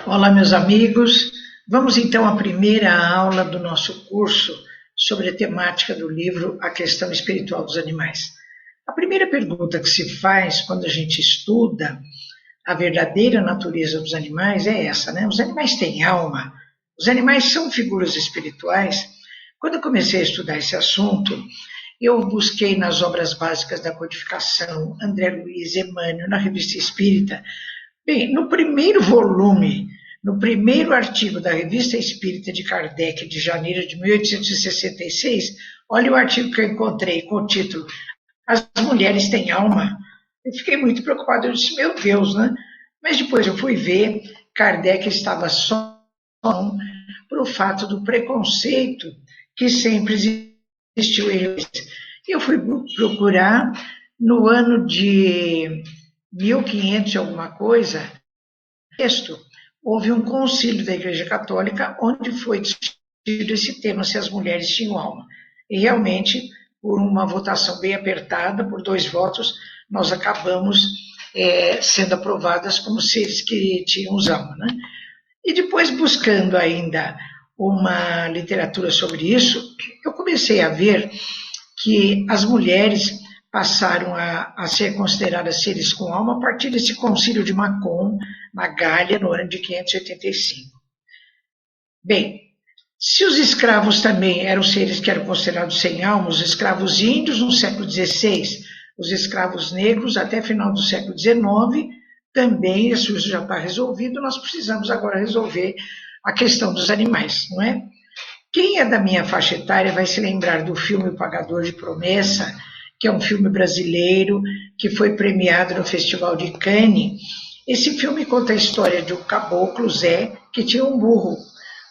Olá, meus amigos. Vamos então à primeira aula do nosso curso sobre a temática do livro A Questão Espiritual dos Animais. A primeira pergunta que se faz quando a gente estuda a verdadeira natureza dos animais é essa, né? Os animais têm alma? Os animais são figuras espirituais? Quando eu comecei a estudar esse assunto, eu busquei nas obras básicas da codificação, André Luiz, Emmanuel, na Revista Espírita. Bem, no primeiro volume, no primeiro artigo da Revista Espírita de Kardec, de janeiro de 1866, olha o artigo que eu encontrei com o título As Mulheres Têm Alma. Eu fiquei muito preocupado, eu disse, meu Deus, né? Mas depois eu fui ver, Kardec estava só por o fato do preconceito que sempre existiu em eles. E eu fui procurar no ano de 1500 e alguma coisa, houve um concílio da Igreja Católica onde foi discutido esse tema, se as mulheres tinham alma. E realmente, por uma votação bem apertada, por 2 votos, nós acabamos sendo aprovadas como seres que tinham alma, né? E depois, buscando ainda uma literatura sobre isso, eu comecei a ver que as mulheres passaram a ser consideradas seres com alma a partir desse concílio de Macon, na Gália, no ano de 585. Bem, se os escravos também eram seres que eram considerados sem alma, os escravos índios no século XVI, os escravos negros até final do século XIX, também isso já está resolvido, nós precisamos agora resolver a questão dos animais, não é? Quem é da minha faixa etária vai se lembrar do filme O Pagador de Promessa, que é um filme brasileiro que foi premiado no Festival de Cannes. Esse filme conta a história de um caboclo, Zé, que tinha um burro.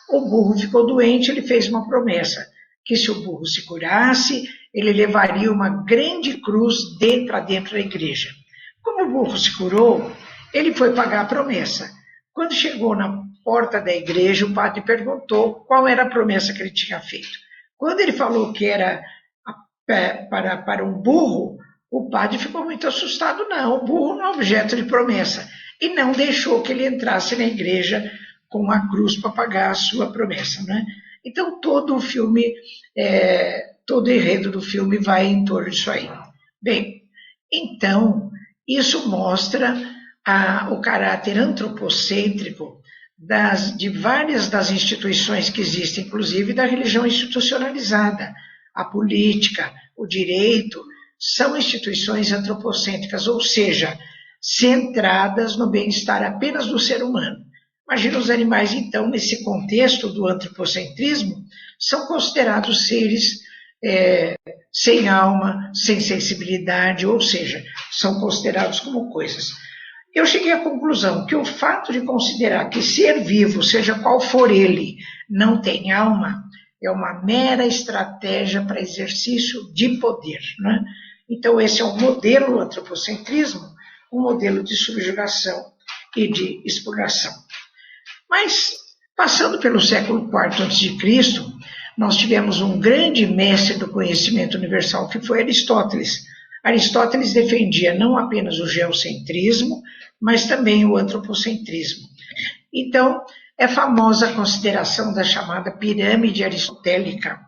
O burro ficou doente, ele fez uma promessa, que se o burro se curasse, ele levaria uma grande cruz dentro da igreja. Como o burro se curou, ele foi pagar a promessa. Quando chegou na porta da igreja, o padre perguntou qual era a promessa que ele tinha feito. Quando ele falou que era para um burro, o padre ficou muito assustado. Não, o burro não é objeto de promessa. E não deixou que ele entrasse na igreja com a cruz para pagar a sua promessa, né? Então, todo o filme, todo o enredo do filme vai em torno disso aí. Bem, então, isso mostra o caráter antropocêntrico de várias das instituições que existem, inclusive da religião institucionalizada. A política, o direito, são instituições antropocêntricas, ou seja, centradas no bem-estar apenas do ser humano. Imagina os animais, então, nesse contexto do antropocentrismo, são considerados seres sem alma, sem sensibilidade, ou seja, são considerados como coisas. Eu cheguei à conclusão que o fato de considerar que ser vivo, seja qual for ele, não tem alma, é uma mera estratégia para exercício de poder, né? Então, esse é um modelo antropocentrismo, um modelo de subjugação e de expurgação. Mas, passando pelo século IV a.C., nós tivemos um grande mestre do conhecimento universal, que foi Aristóteles. Aristóteles defendia não apenas o geocentrismo, mas também o antropocentrismo. Então, é famosa a consideração da chamada pirâmide aristotélica.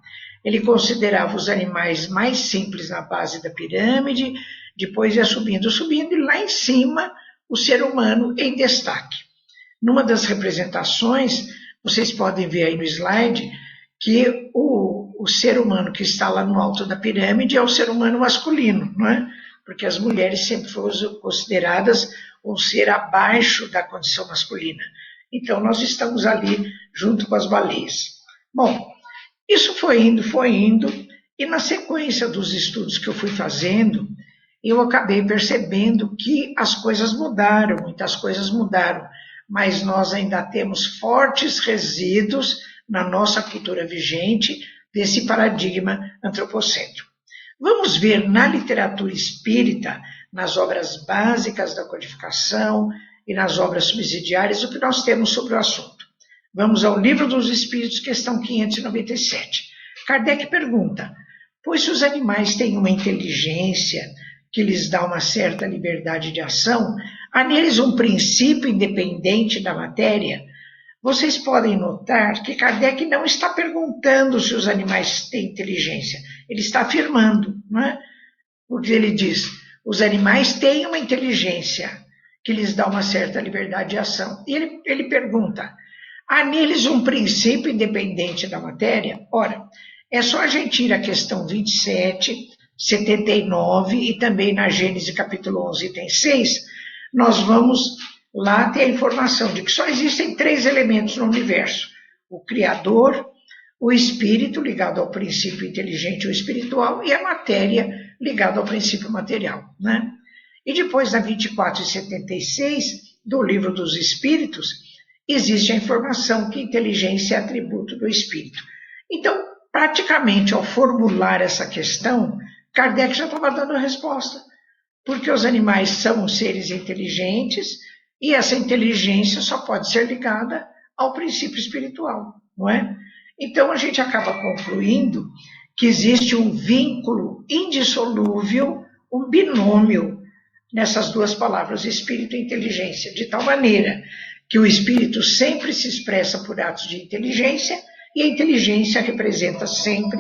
Ele considerava os animais mais simples na base da pirâmide, depois ia subindo, e lá em cima o ser humano em destaque. Numa das representações, vocês podem ver aí no slide, que o ser humano que está lá no alto da pirâmide é o ser humano masculino, não é? Porque as mulheres sempre foram consideradas um ser abaixo da condição masculina. Então, nós estamos ali junto com as baleias. Bom, isso foi indo, e na sequência dos estudos que eu fui fazendo, eu acabei percebendo que as coisas mudaram, muitas coisas mudaram, mas nós ainda temos fortes resíduos na nossa cultura vigente desse paradigma antropocêntrico. Vamos ver na literatura espírita, nas obras básicas da codificação e nas obras subsidiárias, o que nós temos sobre o assunto. Vamos ao Livro dos Espíritos, questão 597. Kardec pergunta, pois se os animais têm uma inteligência que lhes dá uma certa liberdade de ação, há neles um princípio independente da matéria. Vocês podem notar que Kardec não está perguntando se os animais têm inteligência, ele está afirmando, não é? Porque ele diz, os animais têm uma inteligência que lhes dá uma certa liberdade de ação. E ele pergunta, há neles um princípio independente da matéria? Ora, é só a gente ir à questão 27, 79 e também na Gênesis capítulo 11, item 6, nós vamos lá ter a informação de que só existem 3 elementos no universo. O Criador, o espírito ligado ao princípio inteligente ou espiritual e a matéria ligada ao princípio material, né? E depois, na 24 e 76 do Livro dos Espíritos, existe a informação que inteligência é atributo do espírito. Então, praticamente, ao formular essa questão, Kardec já estava dando a resposta, porque os animais são seres inteligentes e essa inteligência só pode ser ligada ao princípio espiritual, não é? Então, a gente acaba concluindo que existe um vínculo indissolúvel, um binômio nessas duas palavras, espírito e inteligência, de tal maneira que o espírito sempre se expressa por atos de inteligência e a inteligência representa sempre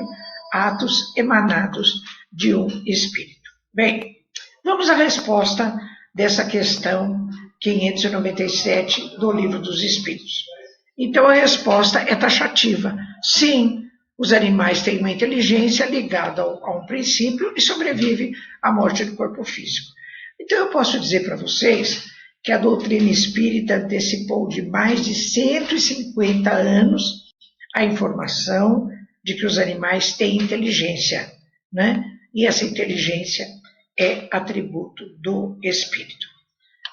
atos emanados de um espírito. Bem, vamos à resposta dessa questão 597 do Livro dos Espíritos. Então, a resposta é taxativa. Sim, os animais têm uma inteligência ligada a um princípio e sobrevive à morte do corpo físico. Então, eu posso dizer para vocês que a doutrina espírita antecipou de mais de 150 anos a informação de que os animais têm inteligência, né? E essa inteligência é atributo do espírito.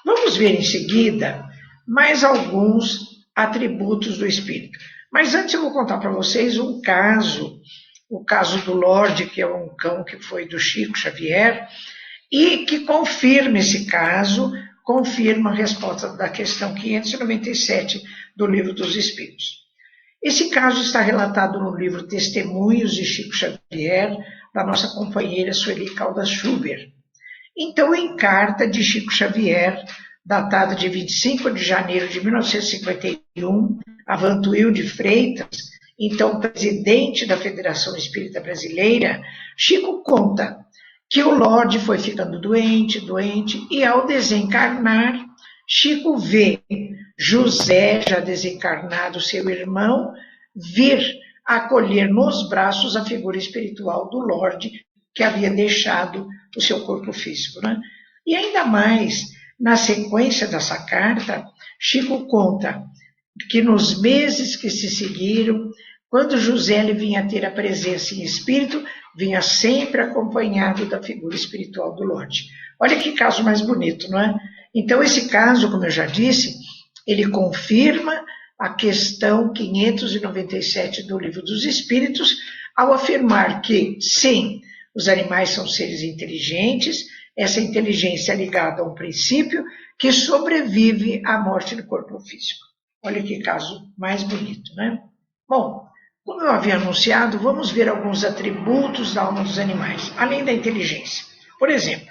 Vamos ver em seguida mais alguns atributos do espírito. Mas antes eu vou contar para vocês um caso, o caso do Lorde, que é um cão que foi do Chico Xavier, e que confirma esse caso, confirma a resposta da questão 597 do Livro dos Espíritos. Esse caso está relatado no livro Testemunhos de Chico Xavier, da nossa companheira Sueli Caldas Schubert. Então, em carta de Chico Xavier, datada de 25 de janeiro de 1951, a Vantuil de Freitas, então presidente da Federação Espírita Brasileira, Chico conta que o Lorde foi ficando doente, e ao desencarnar, Chico vê José, já desencarnado, seu irmão, vir acolher nos braços a figura espiritual do Lorde, que havia deixado o seu corpo físico, né? E ainda mais, na sequência dessa carta, Chico conta que nos meses que se seguiram, quando José lhe vinha ter a presença em espírito, vinha sempre acompanhado da figura espiritual do Lorde. Olha que caso mais bonito, não é? Então, esse caso, como eu já disse, ele confirma a questão 597 do Livro dos Espíritos, ao afirmar que, sim, os animais são seres inteligentes, essa inteligência é ligada a um princípio que sobrevive à morte do corpo físico. Olha que caso mais bonito, né? Bom, como eu havia anunciado, vamos ver alguns atributos da alma dos animais, além da inteligência. Por exemplo,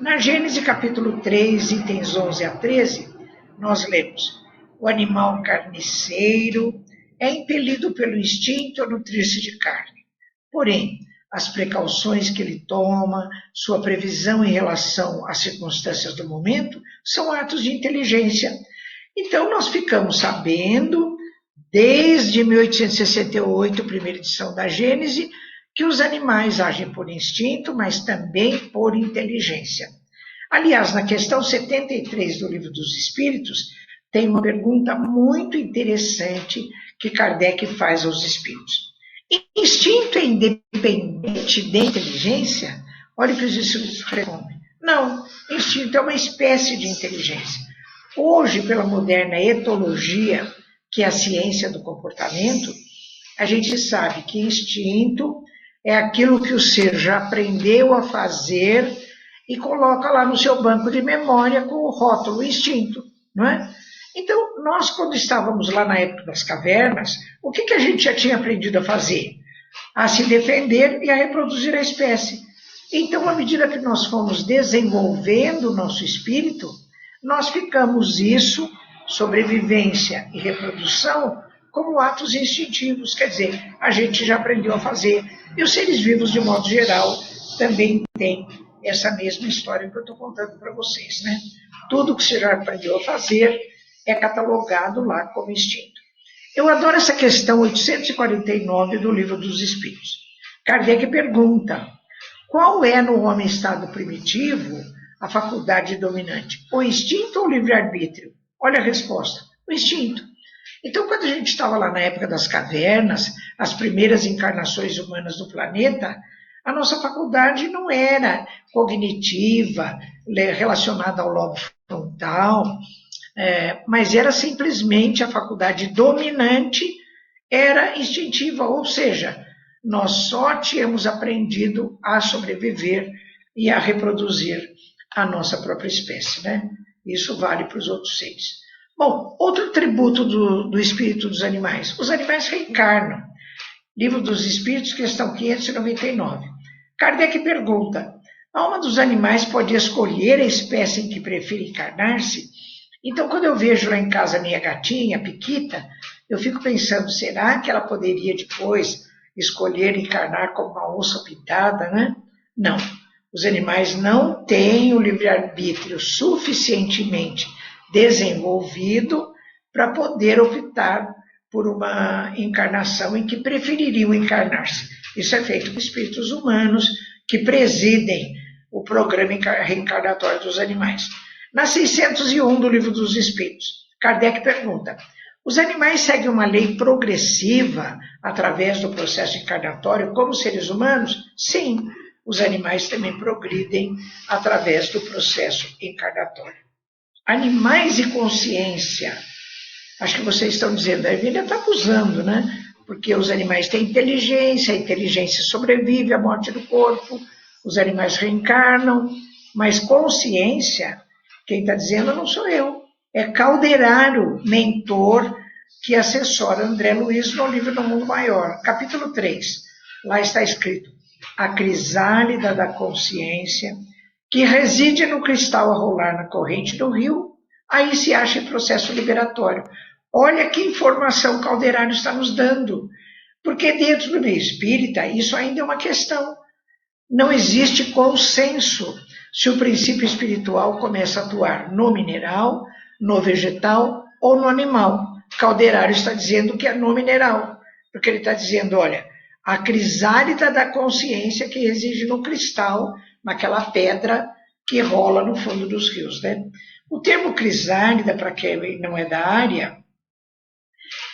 na Gênesis capítulo 3, itens 11 a 13, nós lemos: o animal carniceiro é impelido pelo instinto a nutrir-se de carne. Porém, as precauções que ele toma, sua previsão em relação às circunstâncias do momento, são atos de inteligência. Então, nós ficamos sabendo, desde 1868, primeira edição da Gênese, que os animais agem por instinto, mas também por inteligência. Aliás, na questão 73 do Livro dos Espíritos, tem uma pergunta muito interessante que Kardec faz aos espíritos. Instinto é independente da inteligência? Olha o que os espíritos respondem. Não, instinto é uma espécie de inteligência. Hoje, pela moderna etologia, que é a ciência do comportamento, a gente sabe que instinto é aquilo que o ser já aprendeu a fazer e coloca lá no seu banco de memória com o rótulo instinto, não é? Então, nós, quando estávamos lá na época das cavernas, o que a gente já tinha aprendido a fazer? A se defender e a reproduzir a espécie. Então, à medida que nós fomos desenvolvendo o nosso espírito, nós ficamos isso, sobrevivência e reprodução, como atos instintivos, quer dizer, a gente já aprendeu a fazer. E os seres vivos, de modo geral, também têm essa mesma história que eu estou contando para vocês, né? Tudo que você já aprendeu a fazer é catalogado lá como instinto. Eu adoro essa questão 849 do Livro dos Espíritos. Kardec pergunta: qual é no homem estado primitivo a faculdade dominante? O instinto ou o livre-arbítrio? Olha a resposta: o instinto. Então, quando a gente estava lá na época das cavernas, as primeiras encarnações humanas do planeta, a nossa faculdade não era cognitiva, relacionada ao lobo frontal, mas era simplesmente a faculdade dominante, era instintiva, ou seja, nós só tínhamos aprendido a sobreviver e a reproduzir a nossa própria espécie, né? Isso vale para os outros seres. Bom, outro tributo do espírito dos animais. Os animais reencarnam. Livro dos Espíritos, questão 599. Kardec pergunta: a alma dos animais pode escolher a espécie em que prefere encarnar-se? Então, quando eu vejo lá em casa a minha gatinha, a Piquita, eu fico pensando, será que ela poderia depois escolher encarnar como uma onça pintada, né? Não. Os animais não têm o livre-arbítrio suficientemente desenvolvido para poder optar por uma encarnação em que prefeririam encarnar-se. Isso é feito por espíritos humanos que presidem o programa reencarnatório dos animais. Na 601 do Livro dos Espíritos, Kardec pergunta: os animais seguem uma lei progressiva através do processo encarnatório como seres humanos? Sim, os animais também progridem através do processo encarnatório. Animais e consciência. Acho que vocês estão dizendo, a Emília está acusando, né? Porque os animais têm inteligência, a inteligência sobrevive à morte do corpo, os animais reencarnam, mas consciência, quem está dizendo não sou eu, é Calderaro, mentor, que assessora André Luiz no livro Do Mundo Maior, capítulo 3. Lá está escrito: a crisálida da consciência, que reside no cristal a rolar na corrente do rio, aí se acha em processo liberatório. Olha que informação Calderaro está nos dando, porque dentro do meio espírita isso ainda é uma questão. Não existe consenso se o princípio espiritual começa a atuar no mineral, no vegetal ou no animal. Calderaro está dizendo que é no mineral, porque ele está dizendo, olha, a crisálida da consciência que reside no cristal, naquela pedra que rola no fundo dos rios, né? O termo crisálida, para quem não é da área,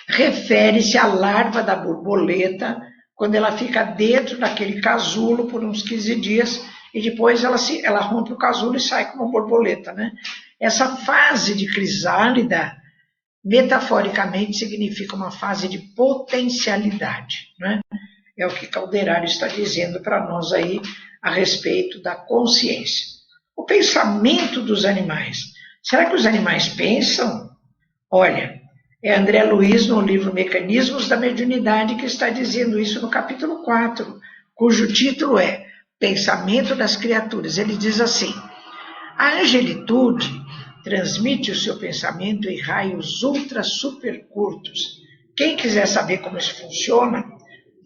refere-se à larva da borboleta, quando ela fica dentro daquele casulo por uns 15 dias, e depois ela rompe o casulo e sai como uma borboleta, né? Essa fase de crisálida, metaforicamente, significa uma fase de potencialidade, né? É o que Calderaro está dizendo para nós aí a respeito da consciência. O pensamento dos animais. Será que os animais pensam? Olha, é André Luiz, no livro Mecanismos da Mediunidade, que está dizendo isso no capítulo 4, cujo título é Pensamento das Criaturas. Ele diz assim: a angelitude transmite o seu pensamento em raios ultra super curtos. Quem quiser saber como isso funciona,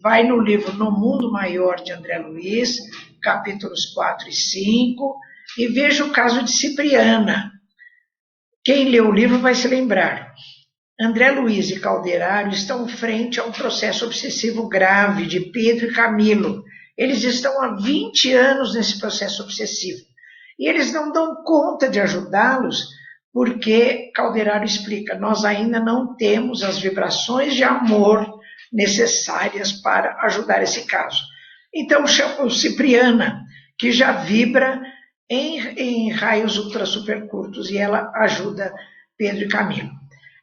vai no livro No Mundo Maior, de André Luiz, capítulos 4 e 5, e veja o caso de Cipriana. Quem leu o livro vai se lembrar. André Luiz e Calderaro estão frente a um processo obsessivo grave de Pedro e Camilo. Eles estão há 20 anos nesse processo obsessivo. E eles não dão conta de ajudá-los, porque Calderaro explica, nós ainda não temos as vibrações de amor necessárias para ajudar esse caso. Então chamam Cipriana, que já vibra em raios ultra super curtos, e ela ajuda Pedro e Camilo.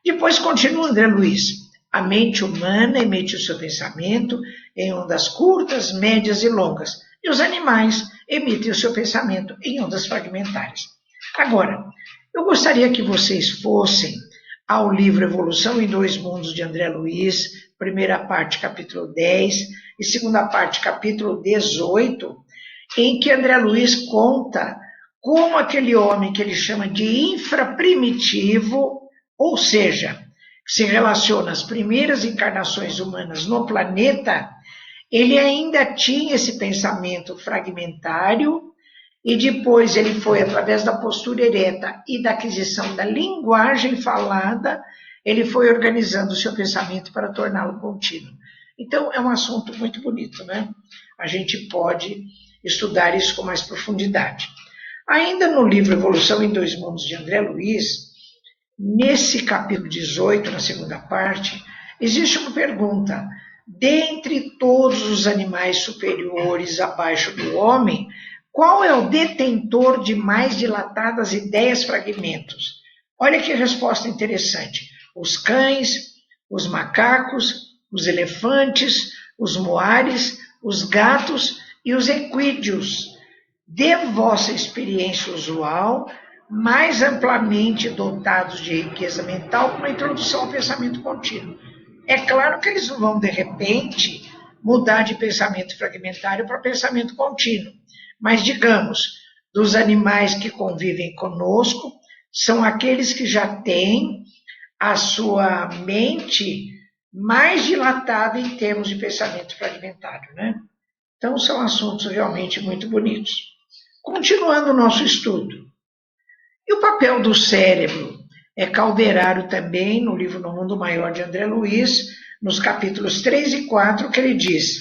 Depois continua André Luiz. A mente humana emite o seu pensamento em ondas curtas, médias e longas, e os animais emitem o seu pensamento em ondas fragmentárias. Agora, eu gostaria que vocês fossem ao livro Evolução em Dois Mundos, de André Luiz, primeira parte, capítulo 10, e segunda parte, capítulo 18, em que André Luiz conta como aquele homem que ele chama de infraprimitivo, ou seja, que se relaciona às primeiras encarnações humanas no planeta, ele ainda tinha esse pensamento fragmentário e depois ele foi, através da postura ereta e da aquisição da linguagem falada, ele foi organizando o seu pensamento para torná-lo contínuo. Então, é um assunto muito bonito, né? A gente pode estudar isso com mais profundidade. Ainda no livro Evolução em Dois Mundos, de André Luiz, nesse capítulo 18, na segunda parte, existe uma pergunta. Dentre todos os animais superiores abaixo do homem, qual é o detentor de mais dilatadas ideias fragmentos? Olha que resposta interessante. Os cães, os macacos, os elefantes, os moares, os gatos e os equídeos. De vossa experiência usual, mais amplamente dotados de riqueza mental, com uma introdução ao pensamento contínuo. É claro que eles não vão, de repente, mudar de pensamento fragmentário para pensamento contínuo. Mas, digamos, dos animais que convivem conosco, são aqueles que já têm a sua mente mais dilatada em termos de pensamento fragmentário, né? Então, são assuntos realmente muito bonitos. Continuando o nosso estudo. E o papel do cérebro? É calderário também, no livro No Mundo Maior, de André Luiz, nos capítulos 3 e 4, que ele diz: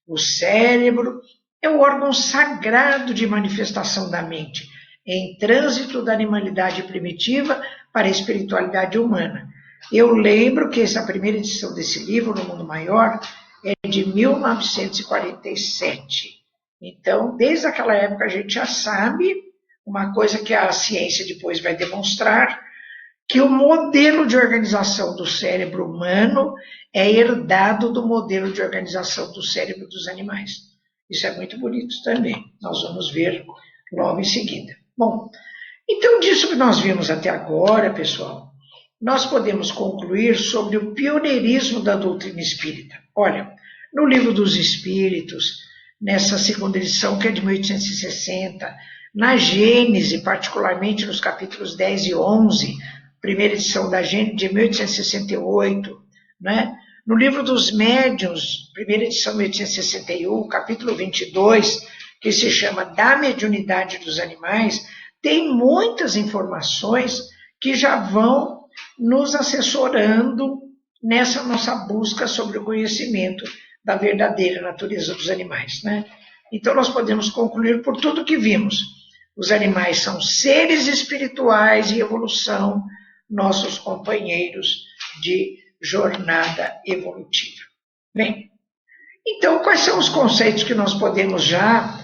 o cérebro é o órgão sagrado de manifestação da mente, em trânsito da animalidade primitiva para a espiritualidade humana. Eu lembro que essa primeira edição desse livro, No Mundo Maior, é de 1947. Então, desde aquela época, a gente já sabe uma coisa que a ciência depois vai demonstrar, que o modelo de organização do cérebro humano é herdado do modelo de organização do cérebro dos animais. Isso é muito bonito também. Nós vamos ver logo em seguida. Bom, então disso que nós vimos até agora, pessoal, nós podemos concluir sobre o pioneirismo da doutrina espírita. Olha, no Livro dos Espíritos, nessa segunda edição, que é de 1860, na Gênese, particularmente nos capítulos 10 e 11, primeira edição da Gênese de 1868, né? No Livro dos Médiuns, primeira edição 1861, capítulo 22, que se chama Da Mediunidade dos Animais, tem muitas informações que já vão nos assessorando nessa nossa busca sobre o conhecimento da verdadeira natureza dos animais, né? Então nós podemos concluir por tudo que vimos. Os animais são seres espirituais em evolução, nossos companheiros de jornada evolutiva. Bem, então quais são os conceitos que nós podemos já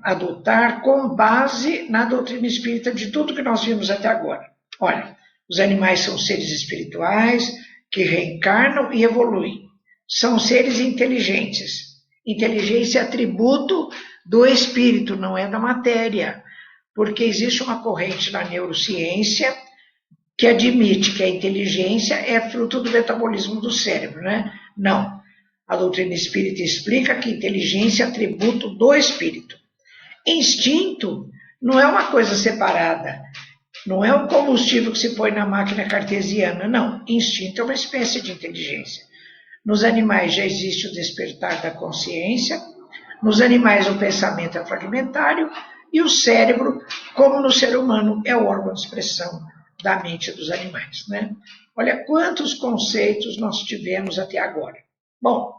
adotar com base na doutrina espírita de tudo que nós vimos até agora? Olha, os animais são seres espirituais que reencarnam e evoluem. São seres inteligentes. Inteligência é atributo do espírito, não é da matéria, porque existe uma corrente na neurociência que admite que a inteligência é fruto do metabolismo do cérebro, né? Não. A doutrina espírita explica que inteligência é atributo do espírito. Instinto não é uma coisa separada, não é um combustível que se põe na máquina cartesiana, não. Instinto é uma espécie de inteligência. Nos animais já existe o despertar da consciência, nos animais o pensamento é fragmentário e o cérebro, como no ser humano, é o órgão de expressão da mente dos animais, né? Olha quantos conceitos nós tivemos até agora. Bom,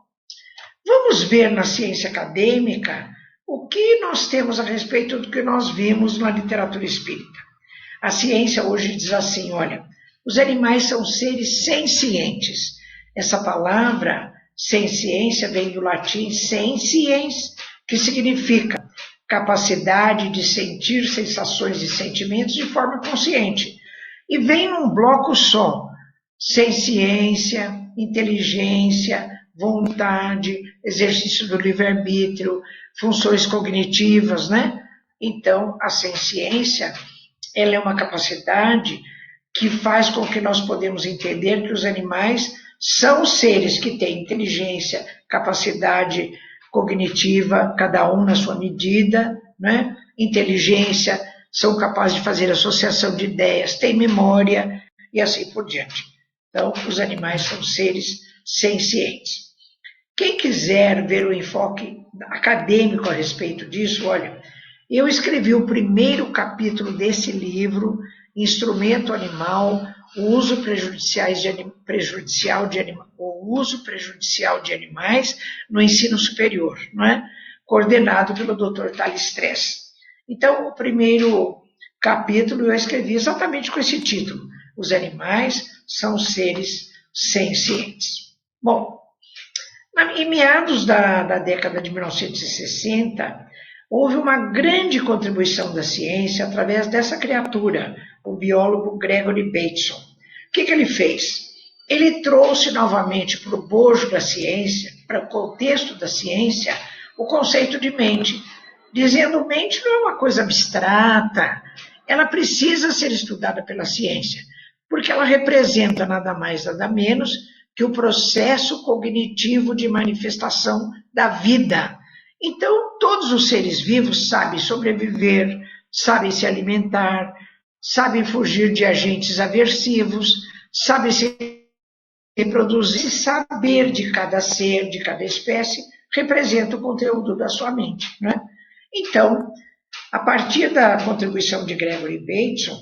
vamos ver na ciência acadêmica o que nós temos a respeito do que nós vimos na literatura espírita. A ciência hoje diz assim, olha, os animais são seres sencientes. Essa palavra, senciência, vem do latim senciens, que significa capacidade de sentir sensações e sentimentos de forma consciente. E vem num bloco só, senciência, inteligência, vontade, exercício do livre-arbítrio, funções cognitivas, né? Então, a senciência, ela é uma capacidade que faz com que nós podemos entender que os animais são seres que têm inteligência, capacidade cognitiva, cada um na sua medida, né? Inteligência, são capazes de fazer associação de ideias, têm memória e assim por diante. Então, os animais são seres sencientes. Quem quiser ver o enfoque acadêmico a respeito disso, olha, eu escrevi o primeiro capítulo desse livro, Instrumento Animal, o uso prejudicial de animais no ensino superior, não é? Coordenado pelo Dr. Thales Tress. Então, o primeiro capítulo eu escrevi exatamente com esse título: Os animais são seres sencientes. Bom, em meados da década de 1960, houve uma grande contribuição da ciência através dessa criatura, o biólogo Gregory Bateson. O que ele fez? Ele trouxe novamente para o bojo da ciência, para o contexto da ciência, o conceito de mente, dizendo que mente não é uma coisa abstrata, ela precisa ser estudada pela ciência, porque ela representa nada mais, nada menos que o processo cognitivo de manifestação da vida. Então, todos os seres vivos sabem sobreviver, sabem se alimentar, sabem fugir de agentes aversivos, sabem se reproduzir. E saber de cada ser, de cada espécie, representa o conteúdo da sua mente, né? Então, a partir da contribuição de Gregory Bateson,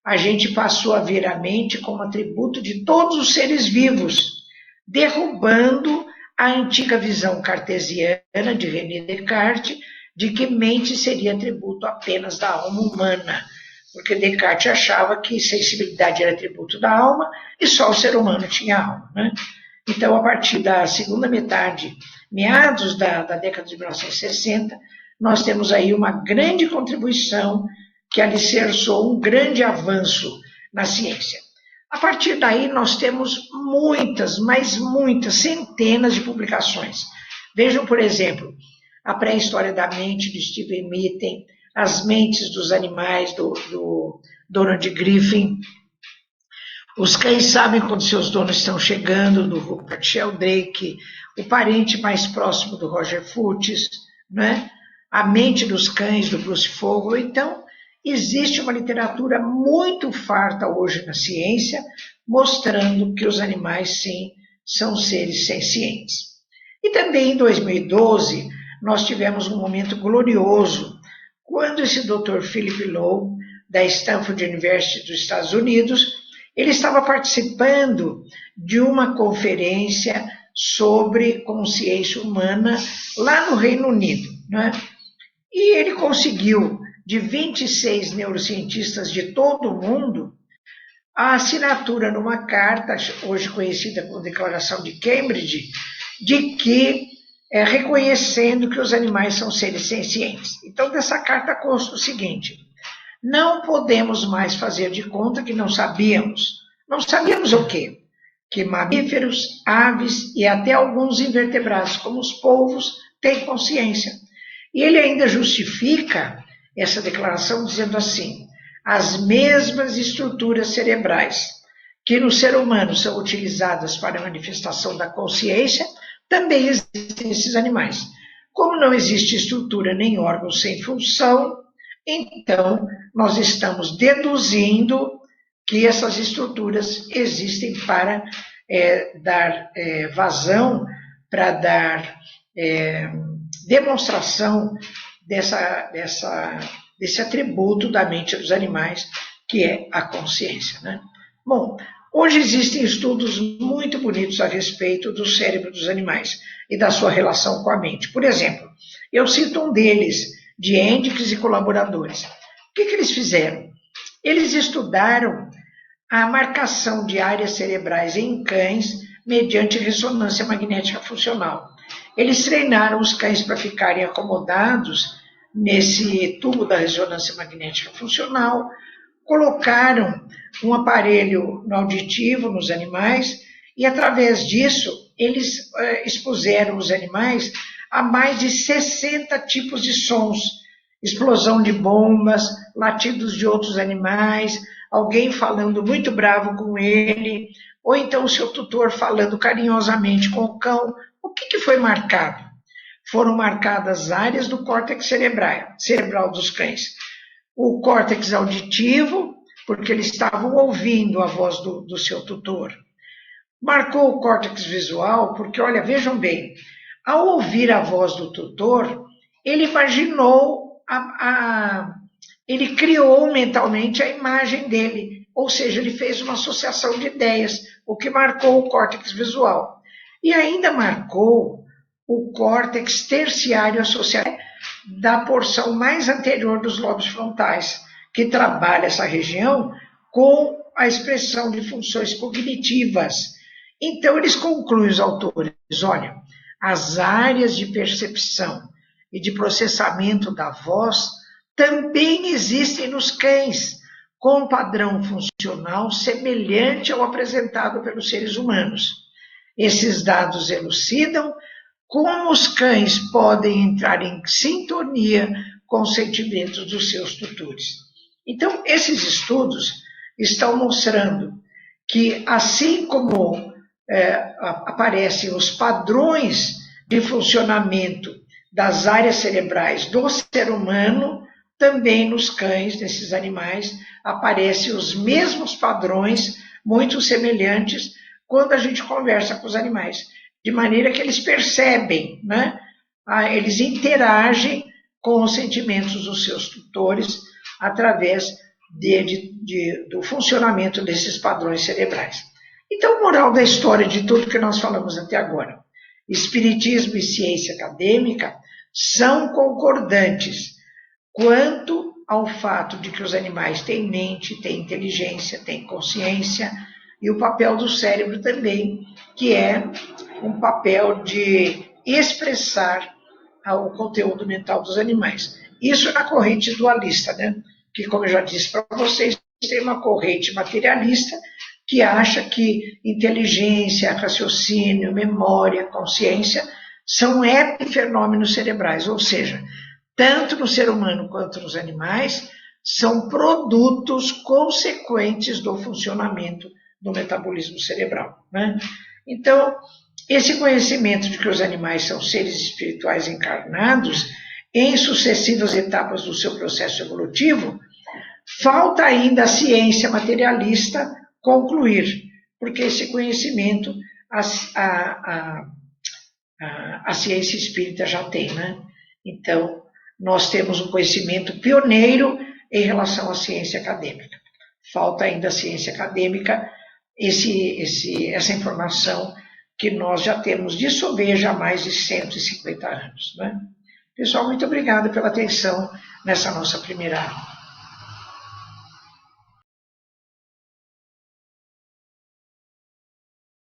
a gente passou a ver a mente como atributo de todos os seres vivos, derrubando a antiga visão cartesiana de René Descartes de que mente seria atributo apenas da alma humana, porque Descartes achava que sensibilidade era atributo da alma e só o ser humano tinha alma, né? Então, a partir da segunda metade, meados da década de 1960, nós temos aí uma grande contribuição que alicerçou um grande avanço na ciência. A partir daí, nós temos muitas, mas muitas, centenas de publicações. Vejam, por exemplo, A Pré-História da Mente, de Steven Mitten, As Mentes dos Animais, do Donald Griffin, Os Cães Sabem Quando Seus Donos Estão Chegando, do Rupert Sheldrake, O Parente Mais Próximo, do Roger Fultz, né? A Mente dos Cães, do Bruce Fogel. Então, existe uma literatura muito farta hoje na ciência, mostrando que os animais, sim, são seres sencientes. E também em 2012, nós tivemos um momento glorioso, quando esse Dr. Philip Lowe, da Stanford University dos Estados Unidos, ele estava participando de uma conferência sobre consciência humana lá no Reino Unido, né? E ele conseguiu, de 26 neurocientistas de todo o mundo, a assinatura numa carta, hoje conhecida como Declaração de Cambridge, de que, reconhecendo que os animais são seres sencientes. Então, dessa carta consta o seguinte: não podemos mais fazer de conta que não sabíamos. Não sabíamos o quê? Que mamíferos, aves e até alguns invertebrados, como os polvos, têm consciência. E ele ainda justifica essa declaração dizendo assim: as mesmas estruturas cerebrais que no ser humano são utilizadas para a manifestação da consciência, também existem nesses animais. Como não existe estrutura nem órgão sem função, então nós estamos deduzindo que essas estruturas existem para dar vazão, para dar demonstração desse atributo da mente dos animais, que é a consciência, né? Bom, hoje existem estudos muito bonitos a respeito do cérebro dos animais e da sua relação com a mente. Por exemplo, eu cito um deles, de Hendricks e colaboradores. O que eles fizeram? Eles estudaram a marcação de áreas cerebrais em cães mediante ressonância magnética funcional. Eles treinaram os cães para ficarem acomodados nesse tubo da ressonância magnética funcional, colocaram um aparelho no auditivo nos animais e, através disso, eles expuseram os animais a mais de 60 tipos de sons: explosão de bombas, latidos de outros animais, alguém falando muito bravo com ele, ou então o seu tutor falando carinhosamente com o cão. O que foi marcado? foram marcadas áreas do córtex cerebral dos cães. O córtex auditivo, porque eles estavam ouvindo a voz do seu tutor. Marcou o córtex visual, porque, olha, vejam bem, ao ouvir a voz do tutor, ele imaginou, ele criou mentalmente a imagem dele, ou seja, ele fez uma associação de ideias, o que marcou o córtex visual. E ainda marcou o córtex terciário associado da porção mais anterior dos lobos frontais, que trabalha essa região com a expressão de funções cognitivas. Então, eles concluem, os autores, olha, as áreas de percepção e de processamento da voz também existem nos cães, com um padrão funcional semelhante ao apresentado pelos seres humanos. Esses dados elucidam como os cães podem entrar em sintonia com os sentimentos dos seus tutores. Então, esses estudos estão mostrando que, assim como aparecem os padrões de funcionamento das áreas cerebrais do ser humano, também nos cães, nesses animais, aparecem os mesmos padrões, muito semelhantes, quando a gente conversa com os animais, de maneira que eles percebem, né? Eles interagem com os sentimentos dos seus tutores através do funcionamento desses padrões cerebrais. Então, moral da história de tudo que nós falamos até agora: espiritismo e ciência acadêmica são concordantes quanto ao fato de que os animais têm mente, têm inteligência, têm consciência, e o papel do cérebro também, que é um papel de expressar o conteúdo mental dos animais. Isso na corrente dualista, né? Que, como eu já disse para vocês, tem uma corrente materialista que acha que inteligência, raciocínio, memória, consciência são epifenômenos cerebrais, ou seja, tanto no ser humano quanto nos animais, são produtos consequentes do funcionamento do metabolismo cerebral, né? Então, esse conhecimento de que os animais são seres espirituais encarnados em sucessivas etapas do seu processo evolutivo, falta ainda a ciência materialista concluir, porque esse conhecimento a ciência espírita já tem, né? Então, nós temos um conhecimento pioneiro em relação à ciência acadêmica. Falta ainda a ciência acadêmica, essa informação que nós já temos de sobeja há mais de 150 anos, né? Pessoal, muito obrigado pela atenção nessa nossa primeira aula.